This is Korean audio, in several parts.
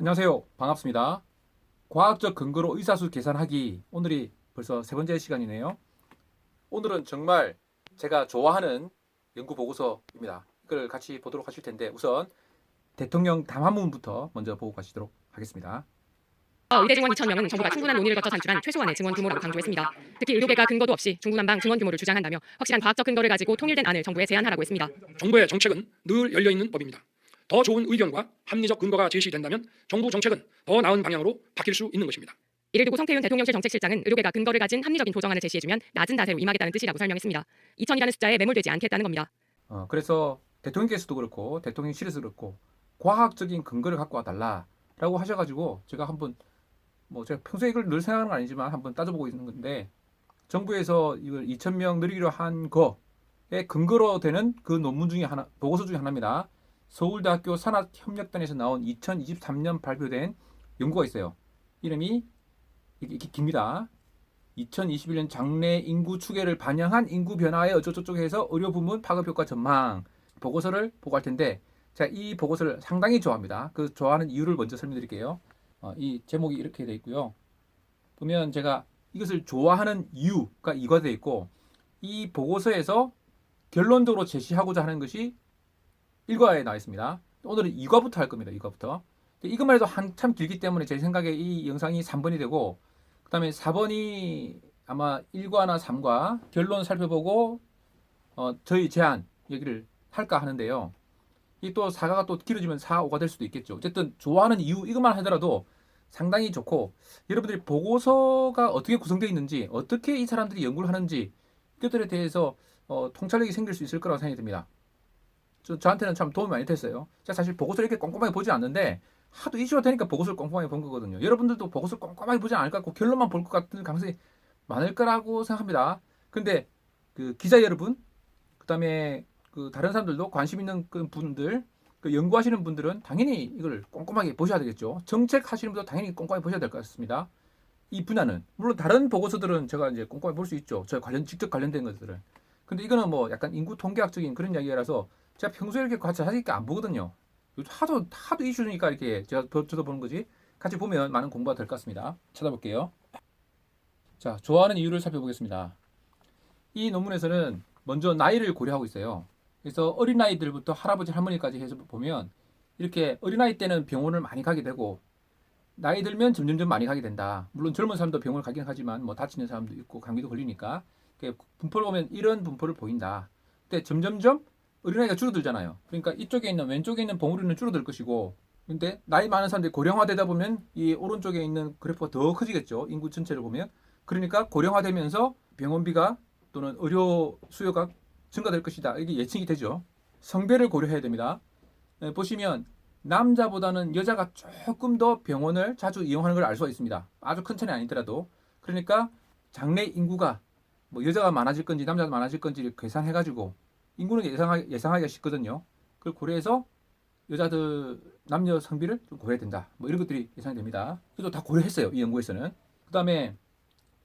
안녕하세요. 반갑습니다. 과학적 근거로 의사수 계산하기. 오늘이 벌써 세 번째 시간이네요. 오늘은 정말 제가 좋아하는 연구 보고서입니다. 이걸 같이 보도록 하실 텐데 우선 대통령 담화문부터 먼저 보고 가시도록 하겠습니다. 의대 증원 2,000명은 정부가 충분한 논의를 거쳐 산출한 최소한의 증원 규모라고 강조했습니다. 특히 의료계가 근거도 없이 중구난방 증원 규모를 주장한다며 확실한 과학적 근거를 가지고 통일된 안을 정부에 제안하라고 했습니다. 정부의 정책은 늘 열려있는 법입니다. 더 좋은 의견과 합리적 근거가 제시된다면 정부 정책은 더 나은 방향으로 바뀔 수 있는 것입니다. 이를 두고 성태윤 대통령실 정책실장은 의료계가 근거를 가진 합리적인 조정안을 제시해주면 낮은 자세로 임하겠다는 뜻이라고 설명했습니다. 2,000이라는 숫자에 매몰되지 않겠다는 겁니다. 그래서 대통령께서도 그렇고 대통령실에서 그렇고 과학적인 근거를 갖고 와달라라고 하셔가지고 제가 한번 제가 평소에 이걸 늘 생각하는 건 아니지만 한번 따져보고 있는 건데 정부에서 이걸 2,000명 늘리기로 한 거에 근거로 되는 그 논문 중에 하나, 보고서 중에 하나입니다. 서울대학교 산학협력단에서 나온 2023년 발표된 연구가 있어요. 이름이 이렇게 깁니다. 2021년 장래 인구 추계를 반영한 인구 변화의 어쩌고저쩌고 해서 의료 부문 파급 효과 전망 보고서를 보고할 텐데 제가 이 보고서를 상당히 좋아합니다. 그 좋아하는 이유를 먼저 설명드릴게요. 이 제목이 이렇게 되어 있고요. 보면 제가 이것을 좋아하는 이유가 이거 되어 있고 이 보고서에서 결론적으로 제시하고자 하는 것이 1과에 나와 있습니다. 오늘은 2과부터 할 겁니다. 2과부터. 이것만 해도 한참 길기 때문에 제 생각에 이 영상이 3번이 되고 그 다음에 4번이 아마 1과나 3과 결론 살펴보고 저희 제안 여기를 할까 하는데요. 이 또 4과가 또 길어지면 4, 5가 될 수도 있겠죠. 어쨌든 좋아하는 이유 이것만 하더라도 상당히 좋고 여러분들이 보고서가 어떻게 구성되어 있는지 어떻게 이 사람들이 연구를 하는지 이것들에 대해서 통찰력이 생길 수 있을 거라고 생각이 듭니다. 저한테는 참 도움이 많이 됐어요. 제가 사실 보고서를 이렇게 꼼꼼하게 보지 않는데 하도 이슈가 되니까 보고서를 꼼꼼하게 본 거거든요. 여러분들도 보고서를 꼼꼼하게 보지 않을 것 같고 결론만 볼 것 같은 가능성이 많을 거라고 생각합니다. 근데 그 기자 여러분, 그 다음에 그 다른 사람들도 관심 있는 그 분들, 그 연구하시는 분들은 당연히 이걸 꼼꼼하게 보셔야 되겠죠. 정책 하시는 분도 당연히 꼼꼼하게 보셔야 될 것 같습니다. 이 분야는 물론 다른 보고서들은 제가 이제 꼼꼼히 볼 수 있죠. 저 직접 관련된 것들은. 근데 이거는 뭐 약간 인구 통계학적인 그런 이야기라서 제가 평소에 이렇게 같이 하니까 안 보거든요. 하도 이슈니까 이렇게 제가 저도 보는 거지. 같이 보면 많은 공부가 될 것 같습니다. 찾아볼게요. 자, 좋아하는 이유를 살펴보겠습니다. 이 논문에서는 먼저 나이를 고려하고 있어요. 그래서 어린아이들부터 할아버지 할머니까지 해서 보면 이렇게 어린아이 때는 병원을 많이 가게 되고 나이 들면 점점점 많이 가게 된다. 물론 젊은 사람도 병원을 가긴 하지만 뭐 다치는 사람도 있고 감기도 걸리니까 분포를 보면 이런 분포를 보인다. 근데 점점점 어린아이가 줄어들잖아요. 그러니까 이쪽에 있는 왼쪽에 있는 봉우리는 줄어들 것이고 근데 나이 많은 사람들이 고령화되다 보면 이 오른쪽에 있는 그래프가 더 커지겠죠. 인구 전체를 보면. 그러니까 고령화되면서 병원비가 또는 의료 수요가 증가될 것이다. 이게 예측이 되죠. 성별을 고려해야 됩니다. 보시면 남자보다는 여자가 조금 더 병원을 자주 이용하는 걸 알 수가 있습니다. 아주 큰 차이 아니더라도. 그러니까 장래 인구가 뭐 여자가 많아질 건지 남자가 많아질 건지를 계산해가지고 인구는 예상하기가 쉽거든요. 그걸 고려해서 여자들 남녀 성비를 좀 고려해야 된다. 뭐 이런 것들이 예상이 됩니다. 그래도 다 고려했어요. 이 연구에서는. 그 다음에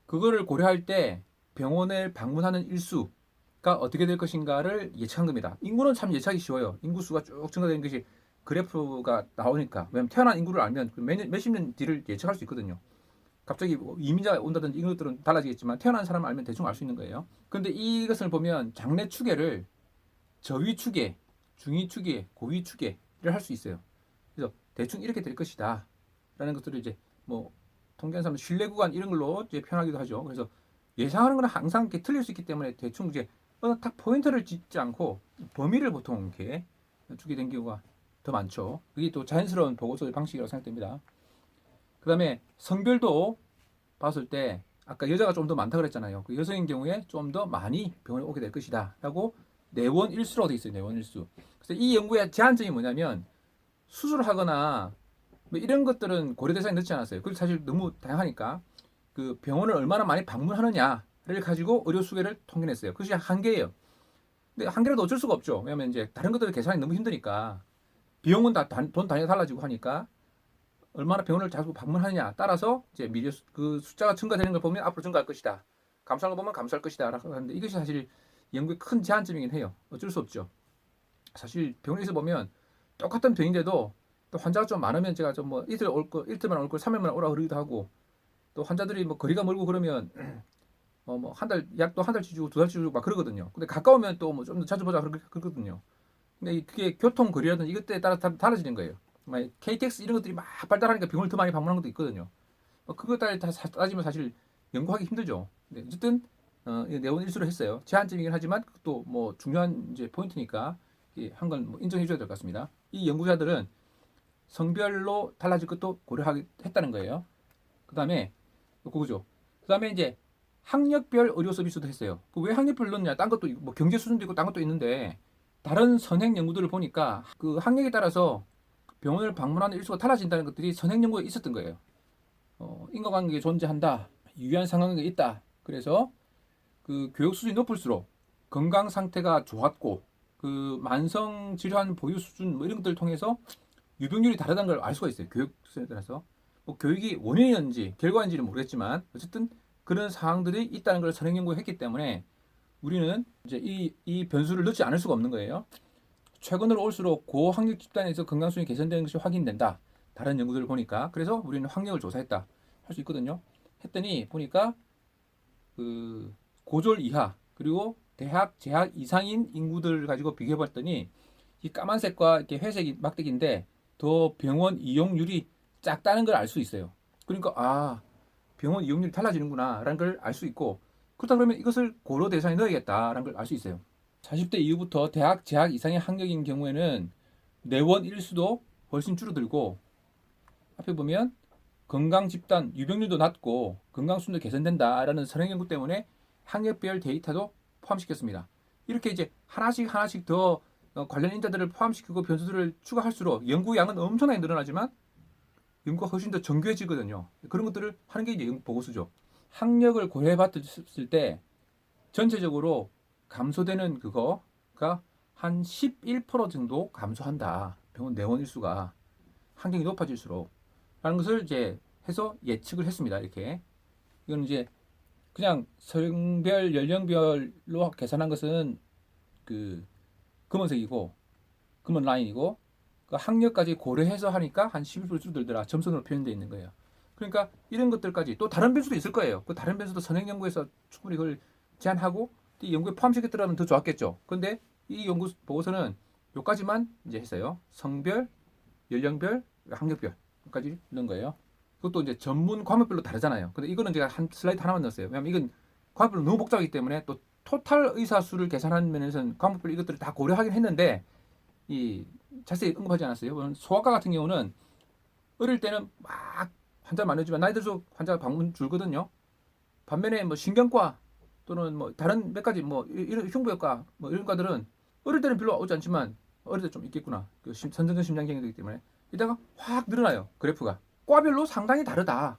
그거를 고려할 때 병원을 방문하는 일수가 어떻게 될 것인가를 예측한 겁니다. 인구는 참 예측하기 쉬워요. 인구수가 쭉 증가되는 것이 그래프가 나오니까. 왜냐면 태어난 인구를 알면 몇십 년 뒤를 예측할 수 있거든요. 갑자기 뭐 이민자가 온다든지 이런 것들은 달라지겠지만 태어난 사람을 알면 대충 알 수 있는 거예요. 그런데 이것을 보면 장래 추계를 저위 추계, 중위 추계, 고위 추계를 할 수 있어요. 그래서 대충 이렇게 될 것이다. 라는 것들을 이제 뭐 통계하는 사람은 신뢰 구간 이런 걸로 이제 표현하기도 하죠. 그래서 예상하는 건 항상 이렇게 틀릴 수 있기 때문에 대충 이제 딱 포인트를 짓지 않고 범위를 보통 이렇게 주게 된 경우가 더 많죠. 그게 또 자연스러운 보고서의 방식이라고 생각됩니다. 그 다음에 성별도 봤을 때 아까 여자가 좀 더 많다 그랬잖아요. 그 여성인 경우에 좀 더 많이 병원에 오게 될 것이다 라고 내원일수라고 되어 있어요. 내원일수. 그래서 이 연구의 제한점이 뭐냐면 수술을 하거나 뭐 이런 것들은 고려 대상에 넣지 않았어요. 그리고 사실 너무 다양하니까 그 병원을 얼마나 많이 방문하느냐를 가지고 의료 수계를 통계냈어요. 그것이 한계예요. 근데 한계라도 어쩔 수가 없죠. 왜냐면 이제 다른 것들 계산이 너무 힘드니까 비용은 다 돈 단위가 달라지고 하니까 얼마나 병원을 자주 방문하느냐 따라서 이제 미래 그 숫자가 증가되는 걸 보면 앞으로 증가할 것이다. 감소하는 걸 보면 감소할 것이다. 라고 하는데 이것이 사실 연구의 큰 제한점이긴 해요. 어쩔 수 없죠. 사실 병원에서 보면 똑같은 병인데도 또 환자가 좀 많으면 제가 좀 뭐 이틀만 올 걸 3일만 오라 그러기도 하고 또 환자들이 뭐 거리가 멀고 그러면 뭐 한 달 약도 한 달치 주고 두 달치 주고 막 그러거든요. 근데 가까우면 또 뭐 좀 더 자주 보자 그러거든요. 근데 그게 교통 거리라든지 이것에 따라 달라지는 거예요. KTX 이런 것들이 막 발달하니까 병원을 더 많이 방문하는 것도 있거든요. 그것 따라 다 따지면 사실 연구하기 힘들죠. 근데 어쨌든 내원 일수를 했어요. 제한점이긴 하지만 그것도 뭐 중요한 이제 포인트니까 한 건 뭐 인정해줘야 될 것 같습니다. 이 연구자들은 성별로 달라질 것도 고려했다는 거예요. 그다음에 그거죠. 그다음에 이제 학력별 의료 서비스도 했어요. 왜 학력별 넣느냐? 딴 것도 뭐 경제 수준도 있고 딴 것도 있는데 다른 선행 연구들을 보니까 그 학력에 따라서 병원을 방문하는 일수가 달라진다는 것들이 선행 연구에 있었던 거예요. 인과관계가 존재한다. 유의한 상황이 있다. 그래서 그 교육 수준이 높을수록 건강 상태가 좋았고 그 만성 질환 보유 수준 뭐 이런 것들을 통해서 유병률이 다르다는 걸 알 수가 있어요. 교육 수준에 따라서 뭐 교육이 원인이었는지 결과인지는 모르겠지만 어쨌든 그런 상황들이 있다는 걸 선행 연구했기 때문에 우리는 이제 이 변수를 넣지 않을 수가 없는 거예요. 최근으로 올수록 고학력 집단에서 건강 수준이 개선되는 것이 확인된다. 다른 연구들을 보니까 그래서 우리는 학력을 조사했다 할 수 있거든요. 했더니 보니까 그 고졸 이하 그리고 대학 재학 이상인 인구들을 가지고 비교해봤더니 이 까만색과 이렇게 회색이 막대기인데 더 병원 이용률이 작다는 걸 알 수 있어요. 그러니까 병원 이용률이 달라지는구나라는 걸 알 수 있고 그렇다 그러면 이것을 고려 대상에 넣어야겠다라는 걸 알 수 있어요. 40대 이후부터 대학 재학 이상의 학력인 경우에는 내원 일수도 훨씬 줄어들고 앞에 보면 건강 집단 유병률도 낮고 건강 수준도 개선된다라는 선행 연구 때문에 학력별 데이터도 포함시켰습니다. 이렇게 이제 하나씩 더 관련 인자들을 포함시키고 변수들을 추가할수록 연구량은 엄청나게 늘어나지만 연구가 훨씬 더 정교해지거든요. 그런 것들을 하는 게 이제 보고서죠. 학력을 고려해봤을 때 전체적으로 감소되는 그거가 한 11% 정도 감소한다. 병원 내원 일수가 학력이 높아질수록 라는 것을 이제 해서 예측을 했습니다. 이렇게 이건 이제 그냥 성별 연령별로 계산한 것은 그 검은색이고 검은 라인이고 그 학력까지 고려해서 하니까 한 11% 줄어들더라. 점선으로 표현되어 있는 거예요. 그러니까 이런 것들까지 또 다른 변수도 있을 거예요. 그 다른 변수도 선행 연구에서 충분히 그걸 제한하고 이 연구에 포함시켰더라면 더 좋았겠죠. 근데 이 연구 보고서는 여기까지만 이제 했어요. 성별, 연령별, 학력별까지 넣은 거예요. 그것도 이제 전문 과목별로 다르잖아요. 근데 이거는 제가 한 슬라이드 하나만 넣었어요. 왜냐면 이건 과목별로 너무 복잡하기 때문에 또 토탈 의사 수를 계산하는 면에서는 과목별 이것들을 다 고려하긴 했는데 이 자세히 언급하지 않았어요. 소아과 같은 경우는 어릴 때는 막 환자 많으지만 나이 들수록 환자가 방문 줄거든요. 반면에 뭐 신경과 또는 뭐 다른 몇 가지 뭐 이런 흉부외과 뭐 이런 과들은 어릴 때는 별로 오지 않지만 어릴 때 좀 있겠구나. 그 선천적 심장경이기 때문에 이따가 확 늘어나요. 그래프가. 과별로 상당히 다르다.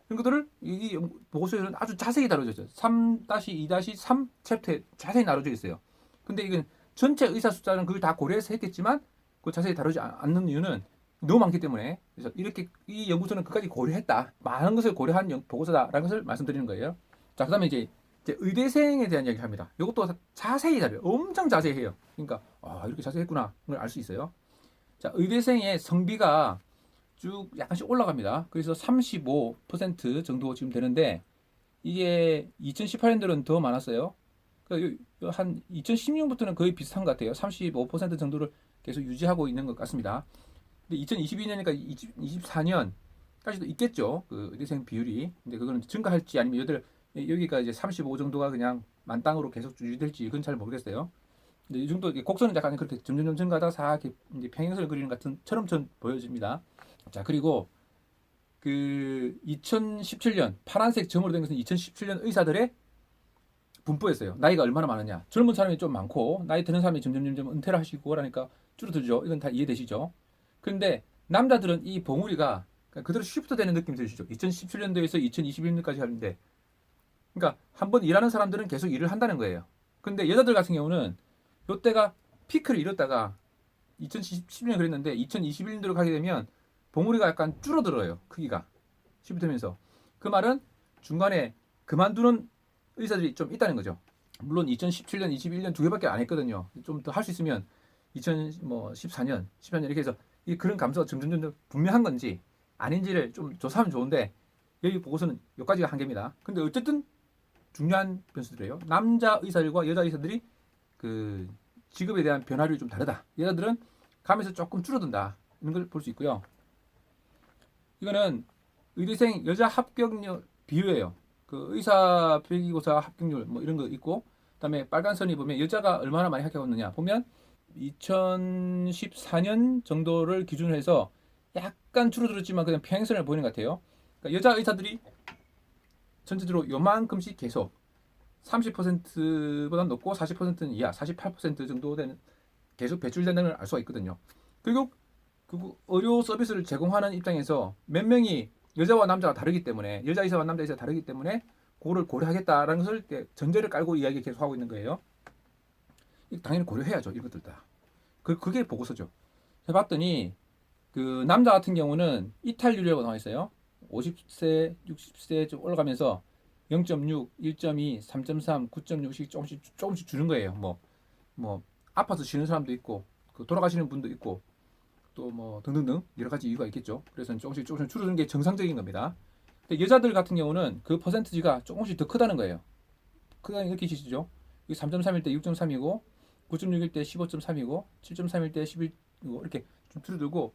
이런 것들을 이 보고서에는 아주 자세히 다뤄져 있어요. 3-2-3 챕터에 자세히 나눠져 있어요. 근데 이건 전체 의사 숫자는 그걸 다 고려해서 했겠지만 그 자세히 다루지 않는 이유는 너무 많기 때문에 그래서 이렇게 이 연구소는 끝까지 고려했다. 많은 것을 고려한 보고서다라는 것을 말씀드리는 거예요. 자, 그다음에 이제 의대생에 대한 이야기를 합니다. 이것도 자세히 다뤄요. 엄청 자세히 해요. 그러니까 이렇게 자세히 했구나. 그걸 알 수 있어요. 자, 의대생의 성비가 쭉 약간씩 올라갑니다. 그래서 35% 정도 지금 되는데 이게 2018년도는 더 많았어요. 그러니까 한 2016년부터는 거의 비슷한 것 같아요. 35% 정도를 계속 유지하고 있는 것 같습니다. 근데 2022년이니까 24년까지도 있겠죠. 그 의대생 비율이. 근데 그거는 증가할지 아니면 여기가 이제 35 정도가 그냥 만땅으로 계속 유지될지 그건 잘 모르겠어요. 근데 이 정도 곡선은 약간 그렇게 점점 증가하다가 사 이제 평행선을 그리는 것처럼 전 보여집니다. 자, 그리고 그 2017년 파란색 점으로 된 것은 2017년 의사들의 분포였어요. 나이가 얼마나 많으냐. 젊은 사람이 좀 많고 나이 드는 사람이 점점 은퇴를 하시고 그러니까 줄어들죠. 이건 다 이해되시죠? 그런데 남자들은 이 봉우리가 그대로 쉬프트 되는 느낌이 드시죠. 2017년도에서 2021년까지 하는데 그러니까 한번 일하는 사람들은 계속 일을 한다는 거예요. 근데 여자들 같은 경우는 이때가 피크를 이뤘다가 2017년에 그랬는데 2021년도로 가게 되면 봉우리가 약간 줄어들어요. 크기가 쉬프트 되면서 그 말은 중간에 그만두는 의사들이 좀 있다는 거죠. 물론 2017년, 21년 두 개밖에 안 했거든요. 좀 더 할 수 있으면 2014년, 14년 이렇게 해서 이 그런 감소가 점점 분명한 건지 아닌지를 좀 조사하면 좋은데 여기 보고서는 여기까지가 한계입니다. 근데 어쨌든 중요한 변수들이에요. 남자 의사들과 여자 의사들이 그 직업에 대한 변화율이 좀 다르다. 여자들은 감에서 조금 줄어든다. 이런 걸 볼 수 있고요. 이거는 의대생 여자 합격률 비율이에요. 그 의사 필기고사 합격률 뭐 이런 거 있고, 그다음에 빨간 선이 보면 여자가 얼마나 많이 합격했느냐 보면 2014년 정도를 기준으로 해서 약간 줄어들었지만 그냥 평행선을 보이는 것 같아요. 그러니까 여자 의사들이 전체적으로 요만큼씩 계속 30%보다 높고 40%는 이하, 48% 정도 되는 계속 배출된다는 걸 알 수가 있거든요. 그리고 그 의료 서비스를 제공하는 입장에서 몇 명이 여자와 남자가 다르기 때문에, 여자 의사와 남자 의사가 다르기 때문에 그거를 고려하겠다라는 것을 전제를 깔고 이야기 계속 하고 있는 거예요. 당연히 고려해야죠. 이것들 다. 그게 보고서죠. 해봤더니 그 남자 같은 경우는 이탈률이라고 나와 있어요. 50세, 60세 좀 올라가면서 0.6, 1.2, 3.3, 9.6씩 조금씩 주는 거예요. 뭐 아파서 쉬는 사람도 있고, 그 돌아가시는 분도 있고, 또 뭐 등등등 여러 가지 이유가 있겠죠. 그래서 조금씩 줄어드는 게 정상적인 겁니다. 근데 여자들 같은 경우는 그 퍼센트지가 조금씩 더 크다는 거예요. 크다는 이렇게 시죠. 3.3일 때 6.3이고, 9.6일 때 15.3이고, 7.3일 때 11이고 이렇게 좀 줄어들고,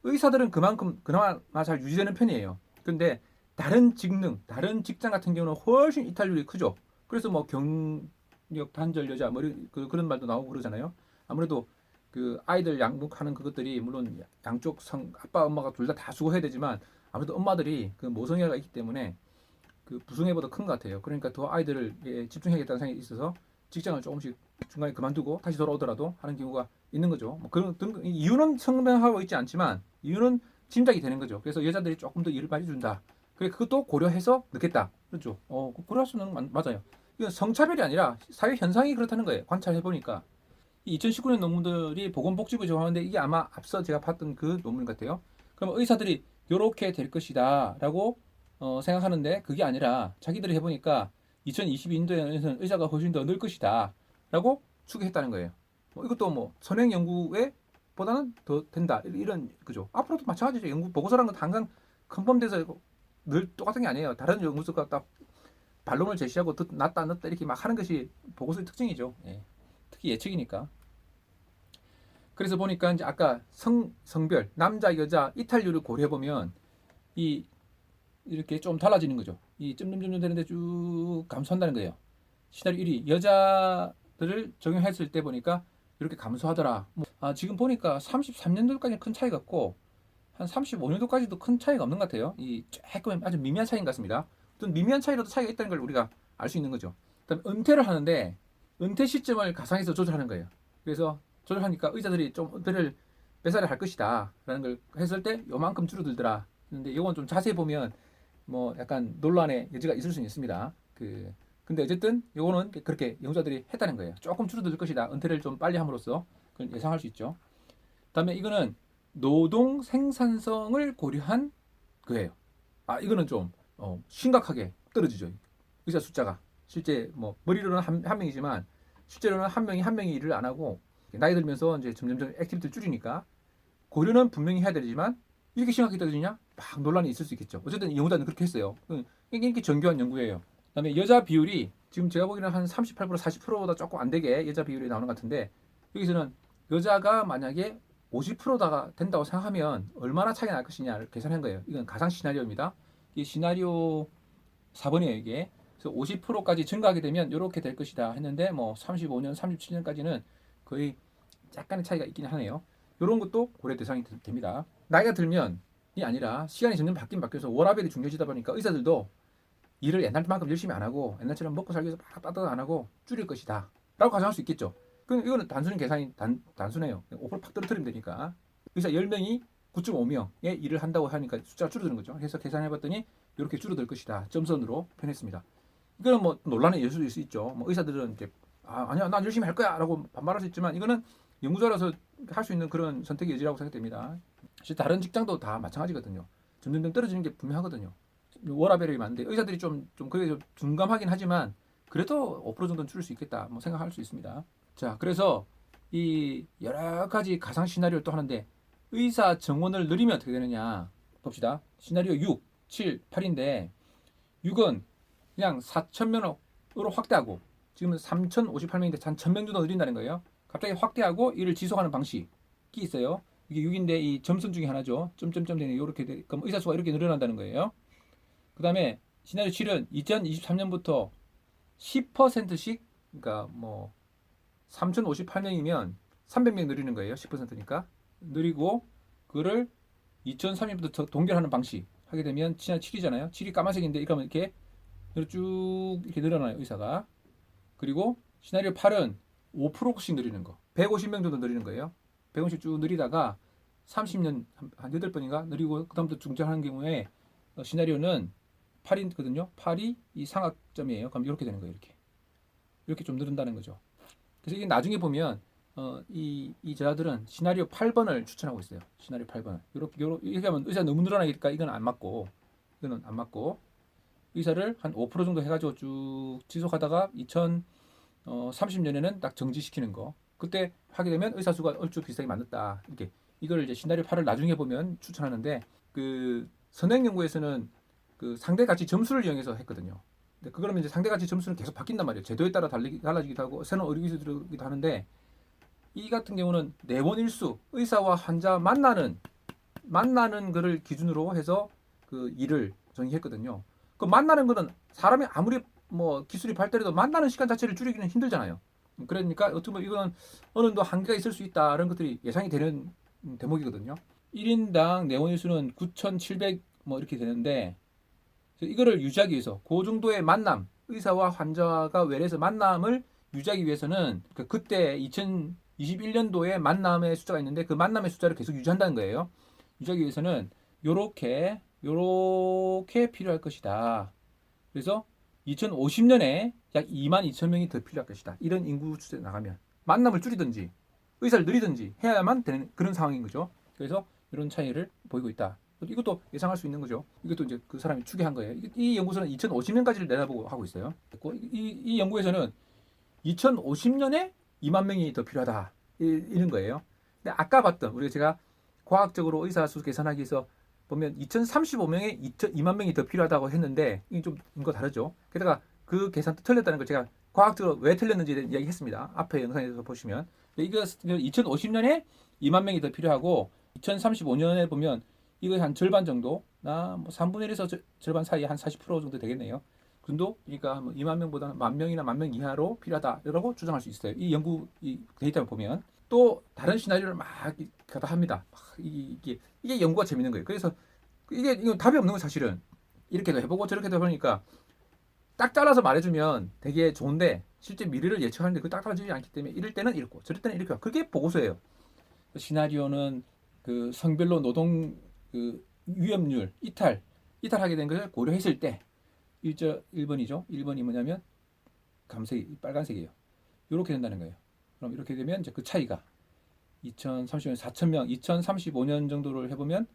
의사들은 그만큼 그나마 잘 유지되는 편이에요. 근데 다른 직능, 다른 직장 같은 경우는 훨씬 이탈률이 크죠. 그래서 뭐 경력 단절 여자 뭐 그런 말도 나오고 그러잖아요. 아무래도 그 아이들 양육하는 그것들이 물론 양쪽 아빠 엄마가 둘 다 수고해야 되지만 아무래도 엄마들이 그 모성애가 있기 때문에 그 부성애보다 큰 것 같아요. 그러니까 더 아이들을 집중해야겠다는 생각이 있어서 직장을 조금씩 중간에 그만두고 다시 돌아오더라도 하는 경우가 있는 거죠. 뭐 그런 이유는 설명하고 있지 않지만 이유는 짐작이 되는 거죠. 그래서 여자들이 조금 더 일을 많이 준다. 그래 그것도 고려해서 넣겠다. 그렇죠. 고려할 수는 맞아요. 이건 성차별이 아니라 사회 현상이 그렇다는 거예요. 관찰해 보니까. 2019년 논문들이 보건복지부 제공하는데 이게 아마 앞서 제가 봤던 그 논문 같아요. 그럼 의사들이 이렇게 될 것이다라고 생각하는데 그게 아니라 자기들이 해보니까 2022년도에는 의사가 훨씬 더 늘 것이다라고 추계했다는 거예요. 이것도 뭐 선행 연구에 보다는 더 된다 이런 그죠. 앞으로도 마찬가지죠. 연구 보고서라는 건 항상 컨펌돼서 늘 똑같은 게 아니에요. 다른 연구소가 딱 반론을 제시하고 더 낫다 안 낫다 이렇게 막 하는 것이 보고서의 특징이죠. 예. 특히 예측이니까. 그래서 보니까 이제 아까 성별 남자 여자 이탈률을 고려해 보면 이렇게 좀 달라지는 거죠. 이 점점점 되는데 쭉 감소한다는 거예요. 시나리오 1이 여자들을 적용했을 때 보니까 이렇게 감소하더라. 지금 보니까 33년도까지는 큰 차이가 없고 한 35년도까지도 큰 차이가 없는 것 같아요. 이 조금 아주 미미한 차이인 것 같습니다. 어떤 미미한 차이라도 차이가 있다는 걸 우리가 알 수 있는 거죠. 그다음에 은퇴를 하는데 은퇴 시점을 가상해서 조절하는 거예요. 그래서 조절하니까 의사들이 좀 은퇴를 몇 살에 할 것이다 라는 걸 했을 때 요만큼 줄어들더라. 근데 이건 좀 자세히 보면 뭐 약간 논란의 여지가 있을 수는 있습니다. 근데 어쨌든 요거는 그렇게 연구자들이 했다는 거예요. 조금 줄어들 것이다. 은퇴를 좀 빨리 함으로써 그걸 예상할 수 있죠. 그다음에 이거는 노동 생산성을 고려한 거예요. 이거는 좀 심각하게 떨어지죠. 의사 숫자가 실제 뭐 머리로는 한 명이지만 실제로는 한 명이 일을 안 하고 나이 들면서 이제 점점 액티비티를 줄이니까 고려는 분명히 해야 되지만 이렇게 심하게 떨어지냐? 막 논란이 있을 수 있겠죠. 어쨌든 연구자는 그렇게 했어요. 이게 정교한 연구예요. 그다음에 여자 비율이 지금 제가 보기에는 한 38%, 40%보다 조금 안 되게 여자 비율이 나오는 것 같은데 여기서는 여자가 만약에 50%가 된다고 생각하면 얼마나 차이가 날 것이냐를 계산한 거예요. 이건 가상 시나리오입니다. 이 시나리오 4번이에요, 이게. 그래서 50%까지 증가하게 되면 이렇게 될 것이다 했는데 뭐 35년, 37년까지는 거의 약간의 차이가 있긴 하네요. 이런 것도 고려 대상이 됩니다. 나이가 들면이 아니라 시간이 점점 바뀌어서 워라밸이 중요해지다 보니까 의사들도 일을 옛날만큼 열심히 안 하고 옛날처럼 먹고 살기 위해서 막 따뜻 안 하고 줄일 것이다 라고 가정할 수 있겠죠. 그럼 이거는 단순히 계산이 단순해요. 5%팍 떨어뜨리면 되니까 의사 10명이 9.5명의 일을 한다고 하니까 숫자가 줄어드는 거죠. 그래서 계산해봤더니 이렇게 줄어들 것이다. 점선으로 표현했습니다. 이거는 뭐 논란의 예수일 수 있죠. 뭐 의사들은 이제 아니야 난 열심히 할 거야 라고 반발할 수 있지만 이거는 연구자라서 할 수 있는 그런 선택의 여지라고 생각됩니다. 사실 다른 직장도 다 마찬가지거든요. 점점 떨어지는 게 분명하거든요. 워라밸이 많은데 의사들이 좀 그게 좀 둔감하긴 하지만 그래도 5% 정도는 줄일 수 있겠다 뭐 생각할 수 있습니다. 자, 그래서 이 여러 가지 가상 시나리오를 또 하는데 의사 정원을 늘리면 어떻게 되느냐 봅시다. 시나리오 6, 7, 8인데 6은 그냥 4,000명으로 확대하고 지금은 3,058명인데 한 1,000명 정도 늘린다는 거예요. 갑자기 확대하고 이를 지속하는 방식이 있어요. 이게 6인데 이 점선 중에 하나죠. 점점점 되는 이렇게 그럼 의사 수가 이렇게 늘어난다는 거예요. 그 다음에 시나리오 7은 2023년부터 10%씩 그러니까 뭐 3,058명이면 300명 늘리는 거예요. 10%니까 늘리고 그거를 2030년부터 동결하는 방식 하게 되면 시나리오 7이잖아요. 7이 까만색인데 이렇게 하면 이렇게 쭉 이렇게 늘어나요. 의사가. 그리고 시나리오 8은 5%씩 늘리는 거. 150명 정도 늘리는 거예요. 150씩 쭉 늘리다가 30년 한 8번인가 늘리고 그다음부터 중장하는 경우에 시나리오는 8이거든요. 8이 이 상악점이에요. 그럼 이렇게 되는 거예요. 이렇게 좀 늘은다는 거죠. 그래서 이게 나중에 보면 이 저자들은 시나리오 8번을 추천하고 있어요. 시나리오 8번. 이렇게 하면 의사 너무 늘어나니까 이건 안 맞고 이거는 안 맞고 의사를 한 5% 정도 해가지고 쭉 지속하다가 2030년에는 딱 정지시키는 거. 그때 하게 되면 의사 수가 얼추 비슷하게 맞는다. 이렇게 이걸 이제 시나리오 8을 나중에 보면 추천하는데 그 선행 연구에서는 그 상대 가치 점수를 이용해서 했거든요. 근데 그거는 이제 상대 가치 점수는 계속 바뀐단 말이에요. 제도에 따라 달라지기도 하고 새로운 의료기술이 들어오기도 하는데 이 같은 경우는 내원일수 의사와 환자 만나는 거를 기준으로 해서 그 일을 정의했거든요. 그 만나는 거는 사람이 아무리 뭐 기술이 발달해도 만나는 시간 자체를 줄이기는 힘들잖아요. 그러니까 어떻게 보면 이거는 어느 정도 한계가 있을 수 있다 이런 것들이 예상이 되는 대목이거든요. 1인당 내원일수는 9,700 뭐 이렇게 되는데 이거를 유지하기 위해서 그 정도의 만남 의사와 환자가 외래에서 만남을 유지하기 위해서는 그때 2021년도에 만남의 숫자가 있는데 그 만남의 숫자를 계속 유지한다는 거예요. 유지하기 위해서는 요렇게 필요할 것이다. 그래서 2050년에 약 22,000명이 더 필요할 것이다. 이런 인구 추세 나가면 만남을 줄이든지 의사를 늘리든지 해야만 되는 그런 상황인 거죠. 그래서 이런 차이를 보이고 있다. 이것도 예상할 수 있는 거죠. 이것도 이제 그 사람이 추계한 거예요. 이 연구소는 2050년까지를 내다보고 하고 있어요. 이 연구에서는 2050년에 2만 명이 더 필요하다. 이런 거예요. 근데 아까 봤던 우리가 제가 과학적으로 의사 수 계산하기 위해서 보면 2035명에 2만 명이 더 필요하다고 했는데 이게 좀 이거 다르죠. 게다가 그 계산도 틀렸다는 걸 제가 과학적으로 왜 틀렸는지 이야기했습니다. 앞에 영상에서 보시면 이거 2050년에 2만 명이 더 필요하고 2035년에 보면 이거 한 절반 정도나 뭐 3분의 1에서 절반 사이 한 40% 정도 되겠네요. 그 정도 그러니까 2만 명보다 1만 명이나 1만 명 이하로 필요하다라고 주장할 수 있어요. 이 연구 이 데이터를 보면 또 다른 시나리오를 막 가다 합니다. 이게 연구가 재밌는 거예요. 그래서 이거 답이 없는 거 사실은 이렇게도 해보고 저렇게도 해보니까 딱 잘라서 말해주면 되게 좋은데 실제 미래를 예측하는데 그 딱 잘라지지 않기 때문에 이럴 때는 이렇고 저럴 때는 이렇게 그게 보고서예요. 시나리오는 그 성별로 노동 그 위험률 이탈하게 된 것을 고려했을 때 1번이죠. 1번이 뭐냐면 감색이 빨간색이에요. 이렇게 된다는 거예요. 그럼 이렇게 되면 이제 그 차이가 2030년 4,000명, 2035년 정도를 해보면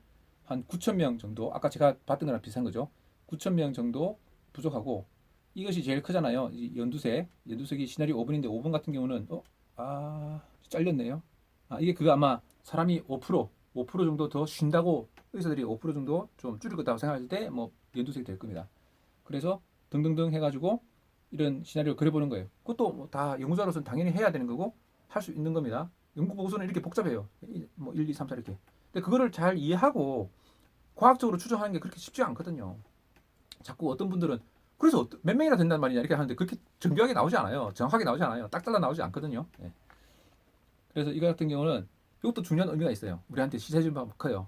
한 9,000명 정도. 아까 제가 봤던 거랑 비슷한 거죠. 9,000명 정도 부족하고 이것이 제일 크잖아요. 연두색이 시나리오 5번인데 5번 같은 경우는 잘렸네요. 이게 그거 아마 사람이 5% 정도 더 쉰다고 의사들이 5% 정도 좀 줄일 거다고 생각할 때 뭐 연두색이 될 겁니다. 그래서 등등등 해가지고 이런 시나리오 그려보는 거예요. 그것도 뭐 다 연구자로서는 당연히 해야 되는 거고 할 수 있는 겁니다. 연구 보고서는 이렇게 복잡해요. 뭐 1, 2, 3, 4 이렇게. 근데 그거를 잘 이해하고 과학적으로 추정하는 게 그렇게 쉽지 않거든요. 자꾸 어떤 분들은 그래서 몇 명이나 된단 말이냐 이렇게 하는데 그렇게 정교하게 나오지 않아요. 정확하게 나오지 않아요. 딱 잘라 나오지 않거든요. 예. 그래서 이거 같은 경우는 이것도 중요한 의미가 있어요. 우리한테 시세준비가 커요.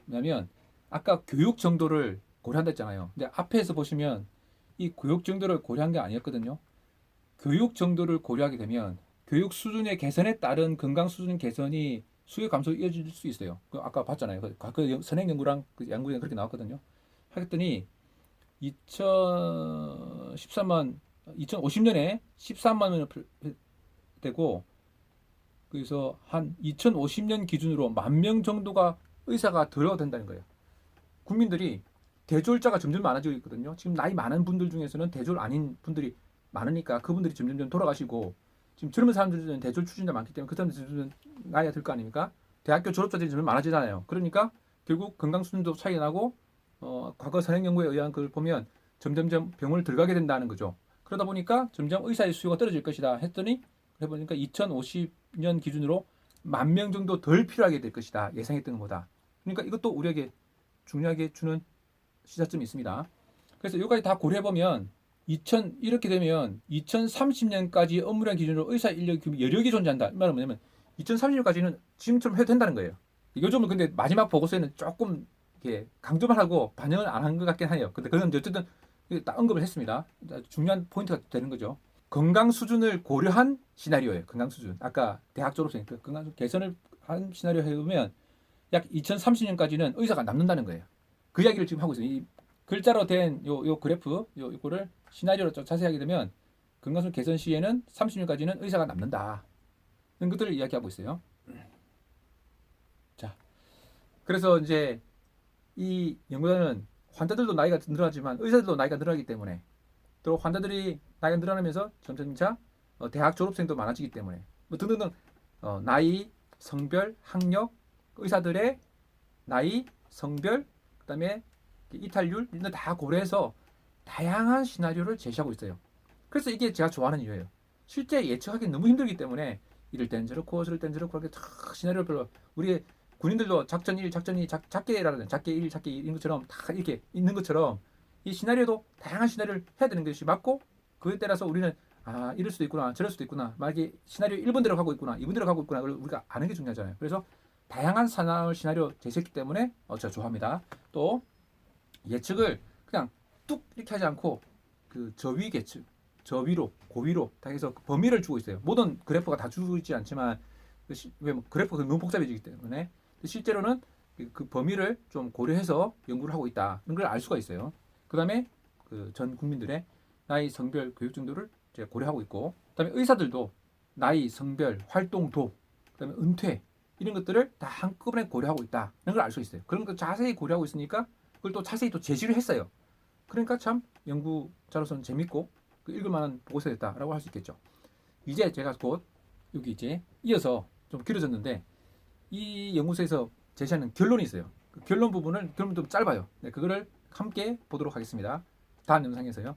왜냐면 아까 교육 정도를 고려한다 했잖아요. 근데 앞에서 보시면 이 교육 정도를 고려한 게 아니었거든요. 교육 정도를 고려하게 되면 교육 수준의 개선에 따른 건강 수준 개선이 수요 감소 이어질 수 있어요. 아까 봤잖아요. 그 선행 연구랑 그 연구에 그렇게 나왔거든요. 하겠더니 2050년에 13만 명이 되고 그래서 한 2050년 기준으로 10,000명 정도가 의사가 들어야 된다는 거예요. 국민들이 대졸자가 점점 많아지고 있거든요. 지금 나이 많은 분들 중에서는 대졸 아닌 분들이 많으니까 그분들이 점점 돌아가시고 지금 젊은 사람들은 대졸 추진자 많기 때문에 그 사람들 점점 나이가 들 거 아닙니까? 대학교 졸업자들이 점점 많아지잖아요. 그러니까 결국 건강 수준도 차이가 나고 과거 선행 연구에 의한 걸 보면 점점점 병원을 들어가게 된다는 거죠. 그러다 보니까 점점 의사의 수요가 떨어질 것이다 했더니 해보니까 2050년 기준으로 10,000명 정도 덜 필요하게 될 것이다. 예상했던 것보다. 그러니까 이것도 우리에게 중요하게 주는 시사점이 있습니다. 그래서 여기까지 다 고려해보면 이렇게 되면 2030년까지 업무량 기준으로 의사 인력 여력이 존재한다. 이 말은 뭐냐면 2030년까지는 지금처럼 해도 된다는 거예요. 요즘은 근데 마지막 보고서에는 조금 이렇게 강조만 하고 반영을 안 한 것 같긴 해요. 근데 그건 어쨌든 딱 언급을 했습니다. 중요한 포인트가 되는 거죠. 건강 수준을 고려한 시나리오예요. 건강 수준. 아까 대학 졸업생 그 건강 수준 개선을 한 시나리오 해보면 약 2030년까지는 의사가 남는다는 거예요. 그 이야기를 지금 하고 있어요. 이 글자로 된 요 그래프 요거를 시나리오로 좀 자세히 하게 되면 건강 수준 개선 시에는 30년까지는 의사가 남는다. 이런 것들을 이야기하고 있어요. 자, 그래서 이제 이 연구자는 환자들도 나이가 늘어나지만 의사들도 나이가 늘어나기 때문에 또 환자들이 나이가 늘어나면서 점차 대학 졸업생도 많아지기 때문에 뭐 등등등 나이, 성별, 학력, 의사들의 나이, 성별, 그다음에 이탈률 이런 다 고려해서 다양한 시나리오를 제시하고 있어요. 그래서 이게 제가 좋아하는 이유예요. 실제 예측하기 너무 힘들기 때문에 이럴 땐 저렇고 저럴 땐 저렇고 이렇게 다 시나리오별로 우리 군인들도 작전 1, 작전 2, 작계라는 작계 1, 작계 2 이런 것처럼 다 이렇게 있는 것처럼 이 시나리오도 다양한 시나리오를 해야 되는 것이 맞고 그에 따라서 우리는 이럴 수도 있구나 저럴 수도 있구나 만약에 시나리오 1번대로 가고 있구나 2번대로 가고 있구나 그걸 우리가 아는 게 중요하잖아요. 그래서 다양한 시나리오 제시했기 때문에 제가 좋아합니다. 또 예측을 그냥 뚝 이렇게 하지 않고 그 저위 계측 저위로 고위로 다 해서 그 범위를 주고 있어요. 모든 그래프가 다 주고 있지 않지만 왜뭐 그래프가 너무 복잡해지기 때문에 실제로는 그 범위를 좀 고려해서 연구를 하고 있다. 이런 걸 알 수가 있어요. 그 다음에 그 전 국민들의 나이, 성별, 교육 정도를 이제 고려하고 있고, 그 다음에 의사들도 나이, 성별, 활동도, 그 다음에 은퇴 이런 것들을 다 한꺼번에 고려하고 있다. 이런 걸 알 수 있어요. 그런 걸 자세히 고려하고 있으니까 그걸 또 자세히 또 제시를 했어요. 그러니까 참 연구자로서는 재밌고 읽을 만한 보고서였다라고 할 수 있겠죠. 이제 제가 곧 여기 이제 이어서 좀 길어졌는데 이 연구소에서 제시하는 결론이 있어요. 그 결론 부분은 좀 짧아요. 네, 그거를 함께 보도록 하겠습니다. 다음 영상에서요.